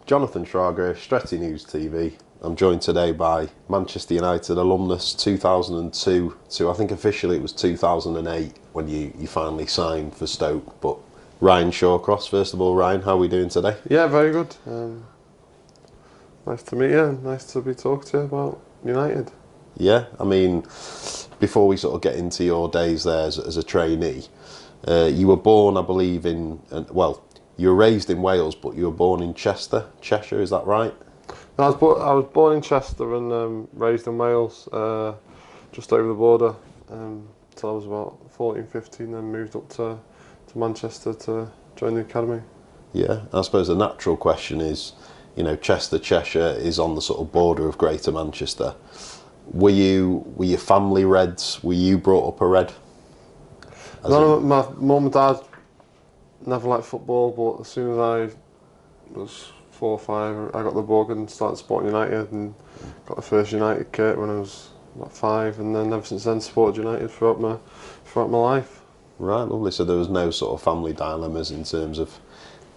Jonathan Shawcross, Stretty News TV. I'm joined today by Manchester United alumnus 2002 to I think officially it was 2008 when you finally signed for Stoke. But Ryan Shawcross, first of all, Ryan, how are we doing today? Yeah, very good. Nice to meet you. Nice to be talking to you about United. Yeah, I mean, before we sort of get into your days there as a trainee, you were born, I believe, you were raised in Wales, but you were born in Chester, Cheshire, is that right? I was born in Chester and raised in Wales, just over the border, until I was about 14, 15, then moved up to Manchester to join the academy. Yeah, I suppose the natural question is, you know, Chester, Cheshire is on the sort of border of Greater Manchester. Were your family Reds? Were you brought up a Red? My mum and dad never liked football, but as soon as I was 4 or 5, I got the bug and started supporting United and got the first United kit when I was about 5, and then ever since then supported United throughout my life. Right, lovely. So there was no sort of family dilemmas in terms of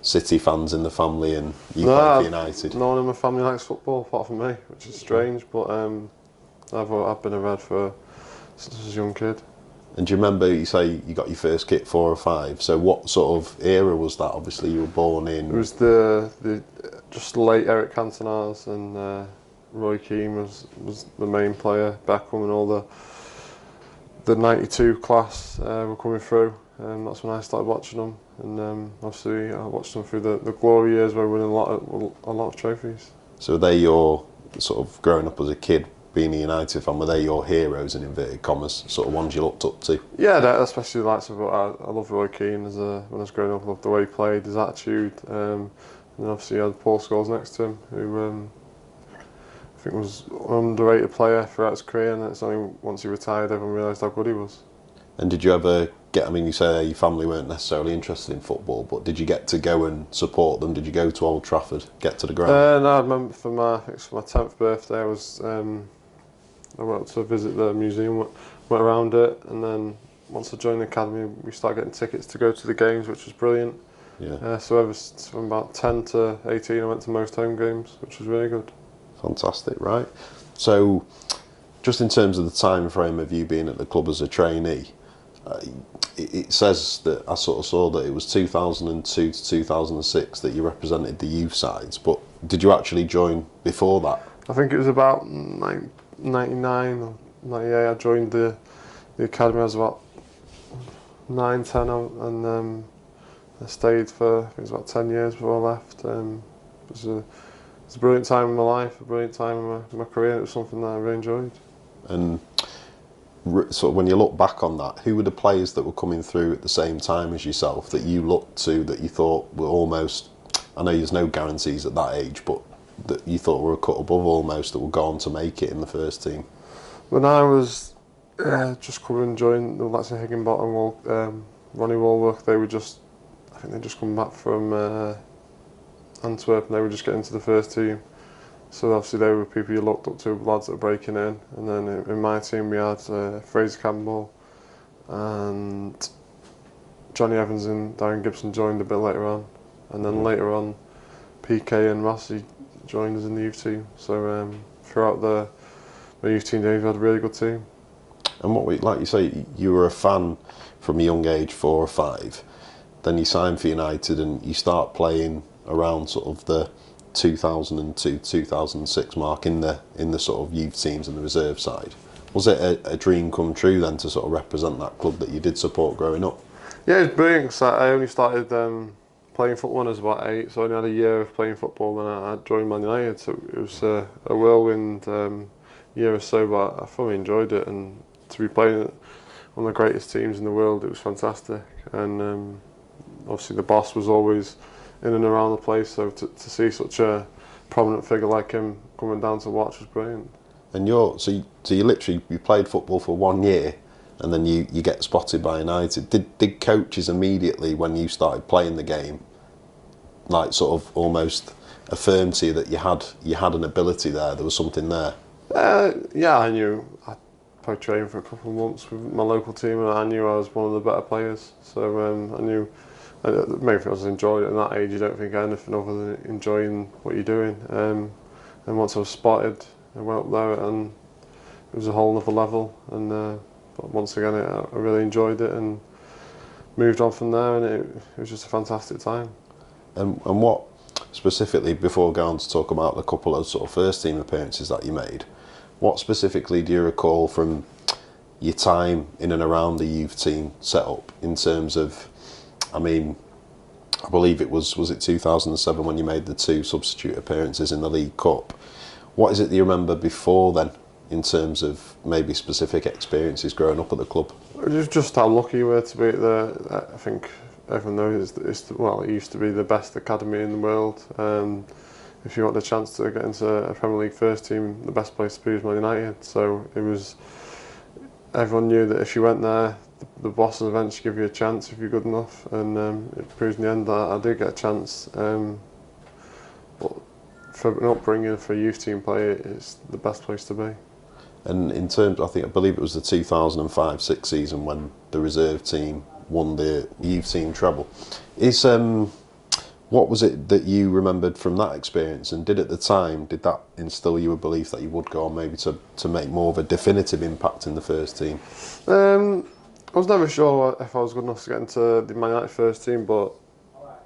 City fans in the family and you playing for United? No one in my family likes football apart from me, which is strange, but I've been a Red since I was a young kid. And do you remember, you say you got your first kit 4 or 5, so what sort of era was that? Obviously you were born in... It was the just late Eric Cantona's, and Roy Keane was the main player, Beckham and all the 92 class were coming through, and that's when I started watching them, and obviously I watched them through the glory years where we were winning a lot of trophies. So were they your, sort of growing up as a kid, being a United fan, were they your heroes in inverted commas, sort of ones you looked up to? Yeah, especially the likes of, I love Roy Keane when I was growing up. I loved the way he played, his attitude, and obviously you had Paul Scholes next to him, who I think was an underrated player throughout his career, and it's only once he retired everyone realised how good he was. And did you ever I mean, you say your family weren't necessarily interested in football, but did you get to go and support them? Did you go to Old Trafford, get to the ground? No, I remember for my 10th birthday, I went to visit the museum, went around it, and then once I joined the academy, we started getting tickets to go to the games, which was brilliant. Yeah. So from about 10 to 18, I went to most home games, which was really good. Fantastic, right? So, just in terms of the time frame of you being at the club as a trainee, it says that I sort of saw that it was 2002 to 2006 that you represented the youth sides, but did you actually join before that? I think it was about 99 or 98. I joined the academy. I was about 9, 10, and I stayed for, I think it was about 10 years before I left. It was a brilliant time in my life, a brilliant time in my career. It was something that I really enjoyed. And so when you look back on that, who were the players that were coming through at the same time as yourself that you looked to, that you thought were almost, I know there's no guarantees at that age, but that you thought were a cut above almost, that were going to make it in the first team? When I was just coming and joining the likes of Higginbottom, Ronnie Walworth, I think they just come back from Antwerp, and they were just getting into the first team. So obviously they were people you looked up to, lads that were breaking in. And then in my team we had Fraser Campbell and Johnny Evans and Darren Gibson joined a bit later on. And then later on, PK and Rossi joined us in the youth team. So throughout my youth team days, we had a really good team. And like you say, you were a fan from a young age, 4 or 5. Then you signed for United and you start playing around sort of the 2002, 2006 mark in the sort of youth teams and the reserve side. Was it a dream come true then to sort of represent that club that you did support growing up? Yeah, it was brilliant because I only started playing football when I was about 8, so I only had a year of playing football when I joined Man United. So it was a whirlwind year or so, but I thoroughly enjoyed it, and to be playing at one of the greatest teams in the world, it was fantastic. And obviously the boss was always in and around the place, so to see such a prominent figure like him coming down to watch was brilliant. And you played football for 1 year, and then you get spotted by United. Did coaches immediately when you started playing the game, like sort of almost affirm to you that you had an ability there was something there? Yeah, I knew. I played training for a couple of months with my local team, and I knew I was one of the better players. So I knew And the main thing was enjoying it. At that age, you don't think anything other than enjoying what you're doing. And once I was spotted, I went up there and it was a whole other level. And but once again, I really enjoyed it and moved on from there. And it was just a fantastic time. And what specifically, before going on to talk about the couple of sort of first team appearances that you made, what specifically do you recall from your time in and around the youth team setup in terms of, I mean, I believe it was it 2007 when you made the 2 substitute appearances in the League Cup. What is it that you remember before then in terms of maybe specific experiences growing up at the club? It was just how lucky we were to be at I think everyone knows it used to be the best academy in the world. If you want the chance to get into a Premier League first team, the best place to be was Man United. So everyone knew that if you went there, the boss will eventually give you a chance if you're good enough, and it proves in the end that I did get a chance. But for an upbringing for a youth team player, it's the best place to be. And in terms, I believe it was the 2005-06 season when the reserve team won the youth team treble. What was it that you remembered from that experience, and did that instill you a belief that you would go on maybe to make more of a definitive impact in the first team? I was never sure if I was good enough to get into the Man United first team, but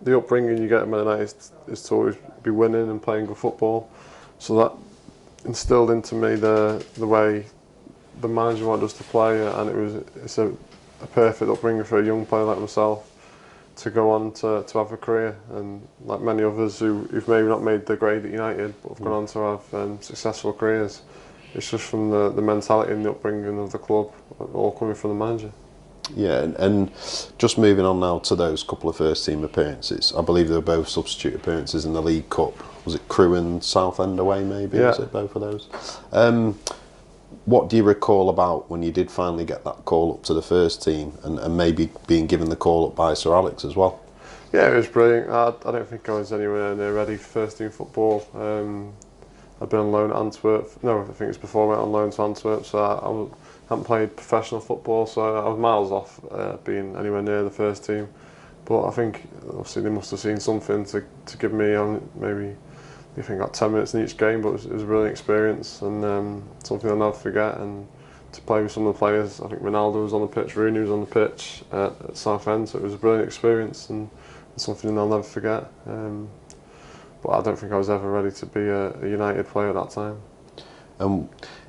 the upbringing you get at Man United is to always be winning and playing good football. So that instilled into me the way the manager wanted us to play, and it's a perfect upbringing for a young player like myself to go on to have a career, and like many others who've maybe not made the grade at United but have gone on to have successful careers. It's just from the mentality and the upbringing of the club, all coming from the manager. Yeah, and just moving on now to those couple of first team appearances. I believe they were both substitute appearances in the League Cup. Was it Crewe and Southend away maybe? Yeah. Was it both of those? What do you recall about when you did finally get that call up to the first team, and maybe being given the call up by Sir Alex as well? Yeah, it was brilliant. I don't think I was anywhere near ready for first team football. I'd been on loan at Antwerp. No, I think it was before I went on loan to Antwerp, so I hadn't played professional football, so I was miles off being anywhere near the first team. But I think obviously they must have seen something to give me maybe. I think I got 10 minutes in each game, but it was a brilliant experience, and something I'll never forget. And to play with some of the players, I think Ronaldo was on the pitch, Rooney was on the pitch at Southend, so it was a brilliant experience and something I'll never forget. But I don't think I was ever ready to be a United player at that time.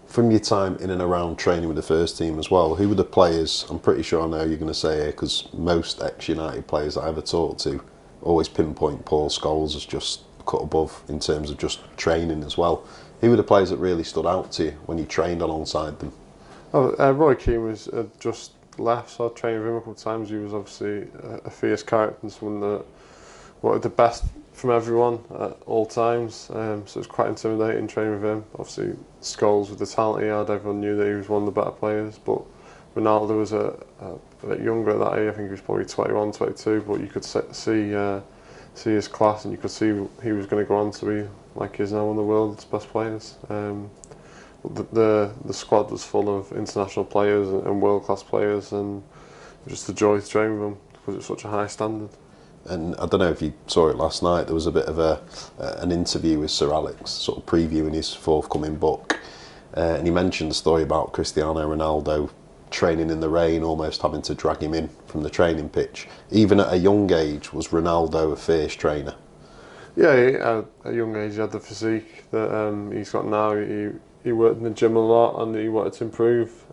From your time in and around training with the first team as well, who were the players? I'm pretty sure I know you're going to say here, because most ex-United players that I ever talked to always pinpoint Paul Scholes as just cut above in terms of just training as well. Who were the players that really stood out to you when you trained alongside them? Roy Keane was just left, so I trained with him a couple of times. He was obviously a fierce character and someone that wanted the best from everyone at all times, so it was quite intimidating training with him. Obviously Scholes, with the talent he had, everyone knew that he was one of the better players, but Ronaldo was a bit younger at that age. I think he was probably 21, 22, but you could see his class, and you could see he was going to go on to be, like he is now, one of the world's best players. The squad was full of international players and world-class players, and it was just a joy to train with them because it's such a high standard. And I don't know if you saw it last night, there was a bit of an interview with Sir Alex, sort of previewing his forthcoming book, and he mentioned the story about Cristiano Ronaldo training in the rain, almost having to drag him in from the training pitch. Even at a young age, was Ronaldo a fierce trainer? Yeah, at a young age he had the physique that he's got now. He worked in the gym a lot and he wanted to improve.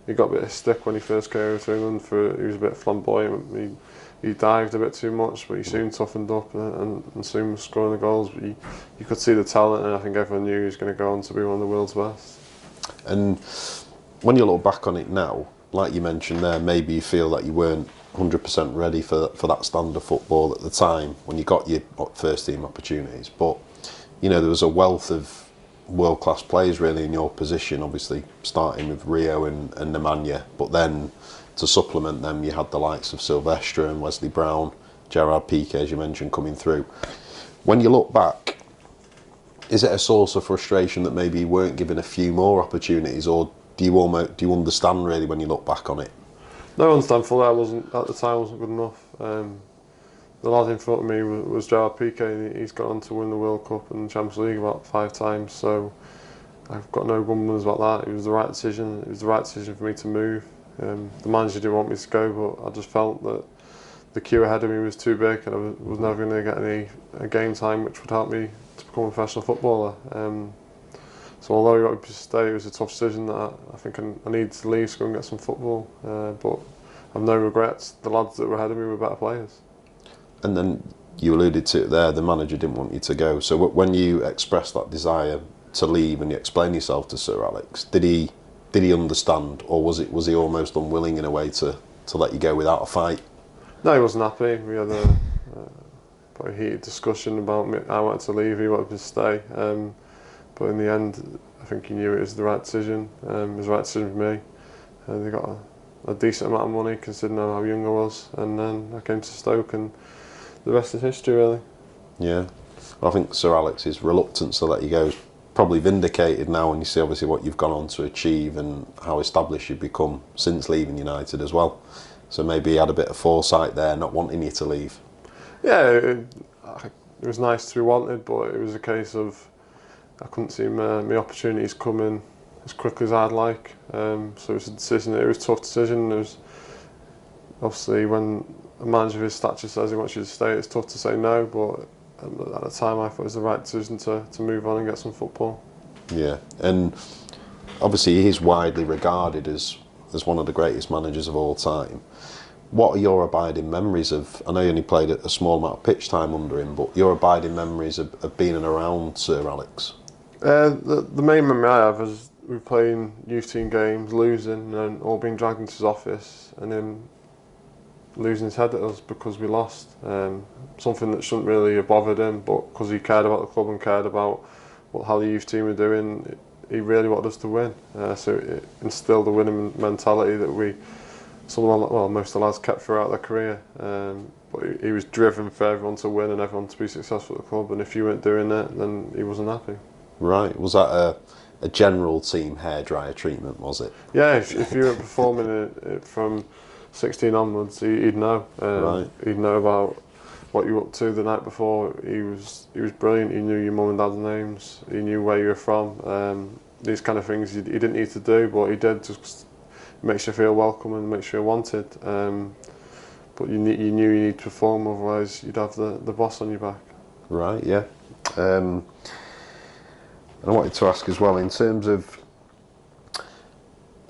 He got a bit of stick when he first came over to England he was a bit flamboyant. He dived a bit too much, but he soon toughened up and soon was scoring the goals. But you could see the talent, and I think everyone knew he was going to go on to be one of the world's best. And when you look back on it now, like you mentioned there, maybe you feel that you weren't 100% ready for that standard of football at the time when you got your first team opportunities. But you know, there was a wealth of world-class players really in your position, obviously starting with Rio and Nemanja, but then to supplement them you had the likes of Silvestre and Wesley Brown, Gerard Piqué, as you mentioned, coming through. When you look back, is it a source of frustration that maybe you weren't given a few more opportunities, or do you understand really when you look back on it? No, I understand fully. At the time I wasn't good enough. the lad in front of me was Gerard Piqué, and he's gone on to win the World Cup and the Champions League about 5 times. So I've got no grumblings about that. It was the right decision. It was the right decision for me to move. The manager didn't want me to go, but I just felt that the queue ahead of me was too big, and I was never going to get any game time which would help me to become a professional footballer. So although he wanted me to stay, it was a tough decision that I think I needed to leave to go and get some football. But I've no regrets. The lads that were ahead of me were better players. And then you alluded to it there, the manager didn't want you to go. So when you expressed that desire to leave and you explained yourself to Sir Alex, did he understand, or was he almost unwilling in a way to let you go without a fight? No, he wasn't happy. We had a quite heated discussion about me. I wanted to leave, he wanted me to stay. But in the end, I think he knew it was the right decision. It was the right decision for me. They got a decent amount of money considering how young I was, and then I came to Stoke, and the rest is history, really. Yeah, well, I think Sir Alex's reluctance to let you go is probably vindicated now, and you see obviously what you've gone on to achieve and how established you've become since leaving United as well. So maybe he had a bit of foresight there, not wanting you to leave. Yeah, it was nice to be wanted, but it was a case of I couldn't see my opportunities coming as quickly as I'd like. So it was a decision. It was a tough decision. It was obviously when a manager of his stature says he wants you to stay, it's tough to say no. But at the time, I thought it was the right decision to move on and get some football. Yeah, and obviously he's widely regarded as one of the greatest managers of all time. What are your abiding memories of, I know you only played a small amount of pitch time under him, but your abiding memories of being around Sir Alex? The main memory I have is we playing youth team games, losing, and all being dragged into his office, and him losing his head at us because we lost. Something that shouldn't really have bothered him, but because he cared about the club and cared about how the youth team were doing, he really wanted us to win. So it instilled a winning mentality that most of the lads kept throughout their career. But he was driven for everyone to win and everyone to be successful at the club, and if you weren't doing that, then he wasn't happy. Right, was that a general team hairdryer treatment, was it? Yeah, if you were performing it from 16 onwards, he'd know. Right. He'd know about what you were up to the night before. He was brilliant. He knew your mum and dad's names. He knew where you were from. These kind of things he didn't need to do, but he did, just makes you feel welcome and makes you wanted. But you knew you need to perform, otherwise you'd have the boss on your back. Right, yeah. And I wanted to ask as well, in terms of,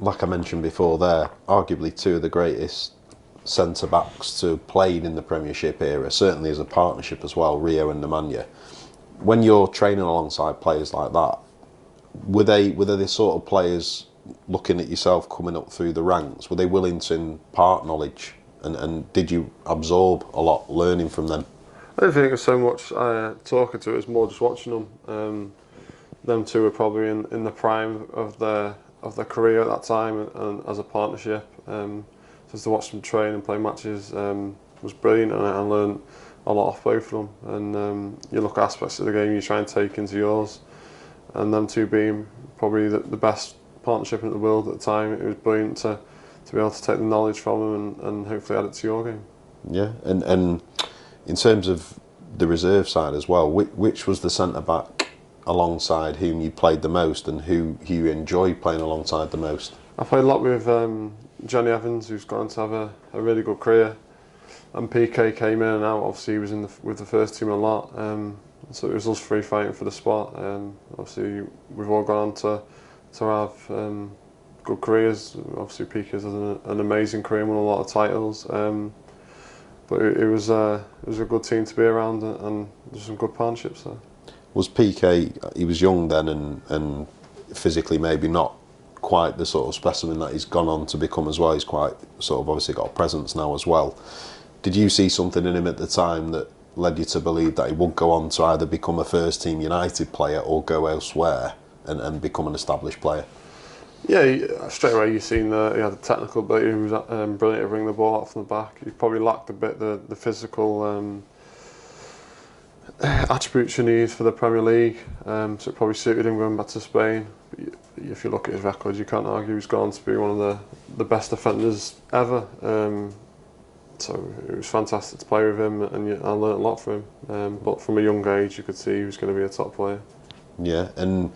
like I mentioned before there, arguably two of the greatest centre backs to have played in the Premiership era, certainly as a partnership as well, Rio and Nemanja. When you're training alongside players like that, were they the sort of players, looking at yourself coming up through the ranks, were they willing to impart knowledge, and did you absorb a lot learning from them? I don't think it was so much talking to it, it was more just watching them. Them two were probably in the prime of their career at that time, and as a partnership, just to watch them train and play matches was brilliant, and I learned a lot off both of them. And you look at aspects of the game you try and take into yours, and them two being probably the best partnership in the world at the time, it was brilliant to be able to take the knowledge from them and hopefully add it to your game. Yeah, and in terms of the reserve side as well, which was the centre back alongside whom you played the most and who you enjoyed playing alongside the most? I played a lot with Johnny Evans, who's gone on to have a really good career, and PK came in and out. Obviously he was with the first team a lot, so it was us three fighting for the spot. Obviously we've all gone on to have good careers. Obviously PK has an amazing career, won a lot of titles, but it was a good team to be around, and there's some good partnerships there. Was PK, he was young then and physically maybe not quite the sort of specimen that he's gone on to become as well. He's quite sort of obviously got a presence now as well. Did you see something in him at the time that led you to believe that he would go on to either become a first team United player or go elsewhere and become an established player? Yeah, straight away you've seen that he had a technical ability. He was brilliant at bringing the ball out from the back. He probably lacked a bit the physical attributes you need for the Premier League, so it probably suited him going back to Spain. But if you look at his record, you can't argue he's gone on to be one of the best defenders ever. So it was fantastic to play with him, and I learnt a lot from him. But from a young age, you could see he was going to be a top player. Yeah, and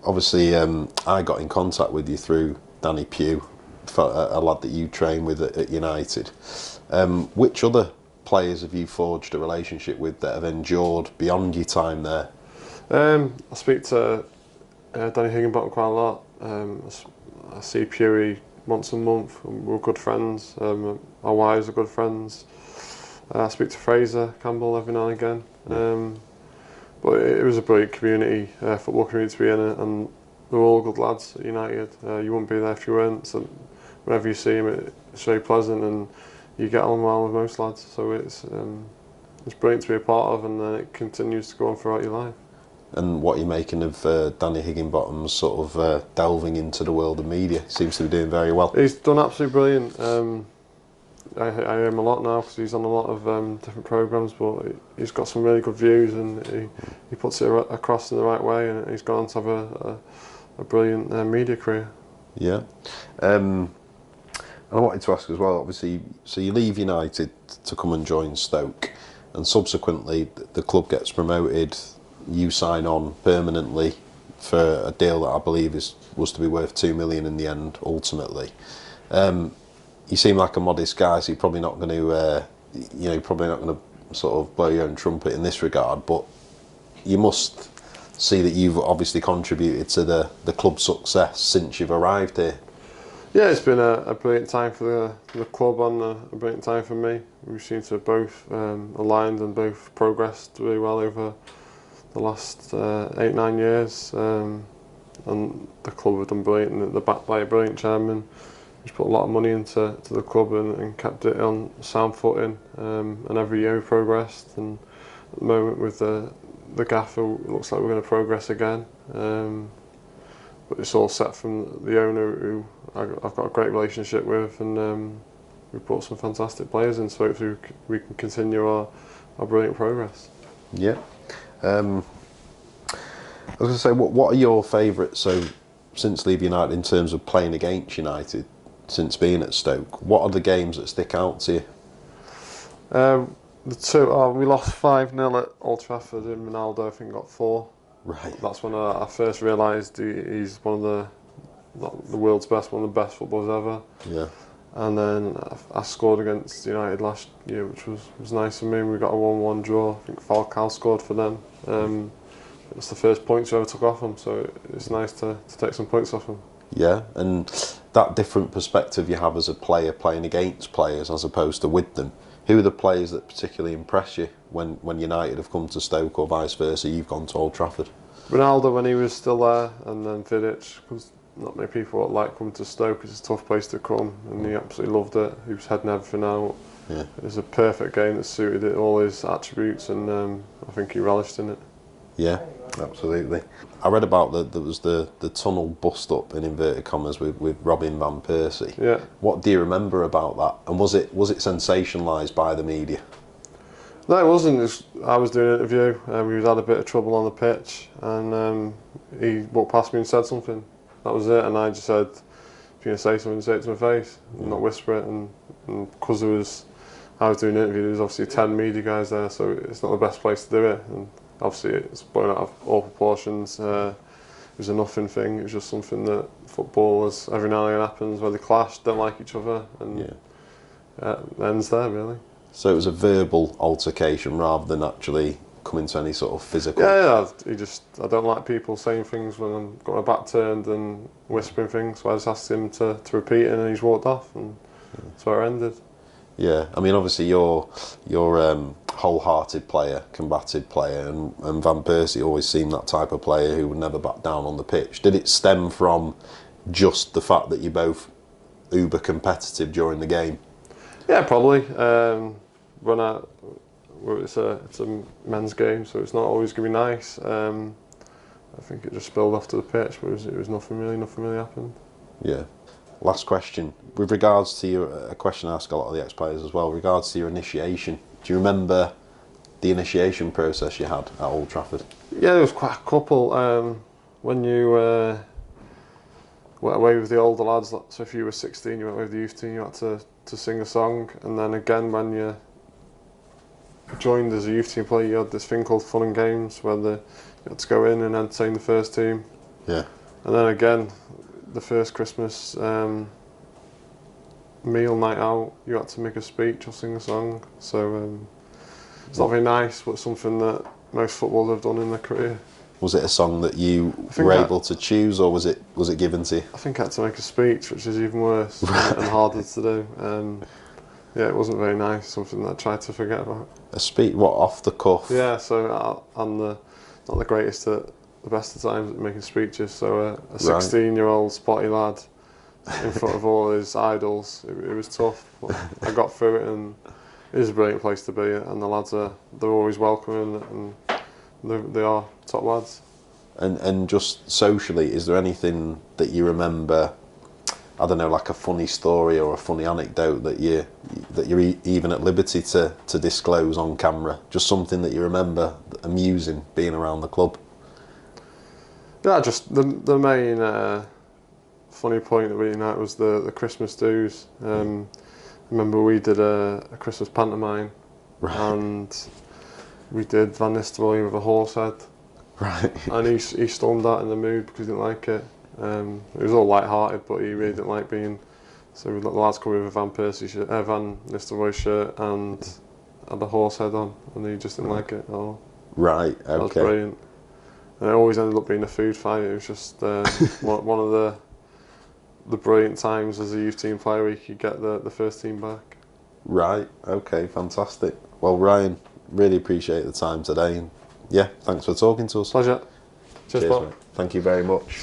obviously I got in contact with you through Danny Pugh, a lad that you train with at United. Which other players have you forged a relationship with that have endured beyond your time there? I speak to Danny Higginbottom quite a lot. I see Pewey once a month. We're good friends. Our wives are good friends. I speak to Fraser Campbell every now and again. Yeah. But it was a brilliant community, football community to be in it, and they're all good lads at United. You wouldn't be there if you weren't. So whenever you see them, it's very pleasant, and you get on well with most lads. So it's brilliant to be a part of, and it continues to go on throughout your life. And what you're making of Danny Higginbottom's sort of delving into the world of media? Seems to be doing very well. He's done absolutely brilliant. I hear him a lot now because he's on a lot of different programmes, but he's got some really good views, and he puts it across in the right way, and he's gone on to have a brilliant media career. Yeah. And I wanted to ask as well, obviously, so you leave United to come and join Stoke, and subsequently the club gets promoted, you sign on permanently for a deal that I believe was to be worth 2 million in the end, ultimately. You seem like a modest guy, so you're probably not going to, sort of blow your own trumpet in this regard, but you must see that you've obviously contributed to the club's success since you've arrived here. Yeah, it's been a brilliant time for the club and a brilliant time for me. We seem to have both aligned and both progressed really well over the last 8-9 years, and the club have done brilliant, and they're backed by a brilliant chairman. He's put a lot of money into the club and kept it on sound footing, and every year we progressed, and at the moment with the gaffer it looks like we're going to progress again, but it's all set from the owner who I've got a great relationship with, and we've brought some fantastic players in, so hopefully we can continue our brilliant progress. Yeah. I was going to say, what are your favourites, so since leaving United, in terms of playing against United since being at Stoke? What are the games that stick out to you? The two, we lost 5-0 at Old Trafford, and Ronaldo I think got 4. Right. That's when I first realised he's one of the world's best, one of the best footballers ever. Yeah. And then I scored against United last year, which was nice for me. We got a 1-1 draw. I think Falcao scored for them. It was the first points we ever took off him, so it's nice to take some points off him. Yeah, and that different perspective you have as a player playing against players as opposed to with them. Who are the players that particularly impress you when United have come to Stoke, or vice versa, you've gone to Old Trafford? Ronaldo when he was still there, and then Vidic, because not many people like coming to Stoke. It's a tough place to come, and he absolutely loved it. He was heading everything out. Yeah. It was a perfect game that suited it, all his attributes, and I think he relished in it. Yeah, absolutely. I read about there was the tunnel bust up in inverted commas with Robin van Persie. Yeah. What do you remember about that? And was it sensationalised by the media? No, it wasn't. I was doing an interview, and we had a bit of trouble on the pitch, and he walked past me and said something. That was it, and I just said, if you're going to say something, say it to my face, not whisper it. And because I was doing an interview, there was obviously 10 media guys there, so it's not the best place to do it. And obviously it's blown out of all proportions. It was a nothing thing. It was just something that footballers, every now and again happens, where they clash, don't like each other, and it ends there really. So it was a verbal altercation rather than actually coming to any sort of physical. Yeah. I don't like people saying things when I'm got my back turned and whispering things. So I just asked him to repeat it, and he's walked off, and that's where it ended. Yeah, I mean, obviously you're wholehearted player, combative player, and Van Persie always seemed that type of player who would never back down on the pitch. Did it stem from just the fact that you're both uber competitive during the game? Yeah, probably. It's a men's game, so it's not always going to be nice. I think it just spilled off to the pitch, but it was nothing really happened. Yeah. Last question. With regards to a question I ask a lot of the ex-players as well, with regards to your initiation, do you remember the initiation process you had at Old Trafford? Yeah, there was quite a couple. When you went away with the older lads, so if you were 16, you went away with the youth team, you had to to sing a song, and then again when you joined as a youth team player, you had this thing called fun and games where you had to go in and entertain the first team. Yeah. And then again, the first Christmas meal night out, you had to make a speech or sing a song. So it's not very nice, but something that most footballers have done in their career. Was it a song that you were able to choose, or was it given to you? I think I had to make a speech, which is even worse and harder to do. Yeah, it wasn't very nice. Something that I tried to forget about. A speech? What, off the cuff? Yeah. So I'm not the greatest at the best of times at making speeches. So a 16-year-old spotty lad in front of all his idols, it was tough. But I got through it, and it is a brilliant place to be. And the lads they're always welcoming, and they are top lads. And just socially, is there anything that you remember? I don't know, like a funny story or a funny anecdote that you're even at liberty to disclose on camera? Just something that you remember amusing being around the club? Yeah, just the main funny point that we had was the Christmas dues. I remember we did a Christmas pantomime, and we did Van Nistelrooy with a horse head. Right. And he stormed out in the mood because he didn't like it. It was all light-hearted, but he really didn't like being. So the lads come with a Van Persie shirt, Van Nistelrooy shirt, and had a horse head on, and he just didn't like it at all. Right. Okay. That was brilliant. And it always ended up being a food fight. It was just one of the brilliant times as a youth team player where you could get the first team back. Right. Okay. Fantastic. Well, Ryan, really appreciate the time today, and yeah, thanks for talking to us. Pleasure. Cheers, Bob. Mate. Thank you very much.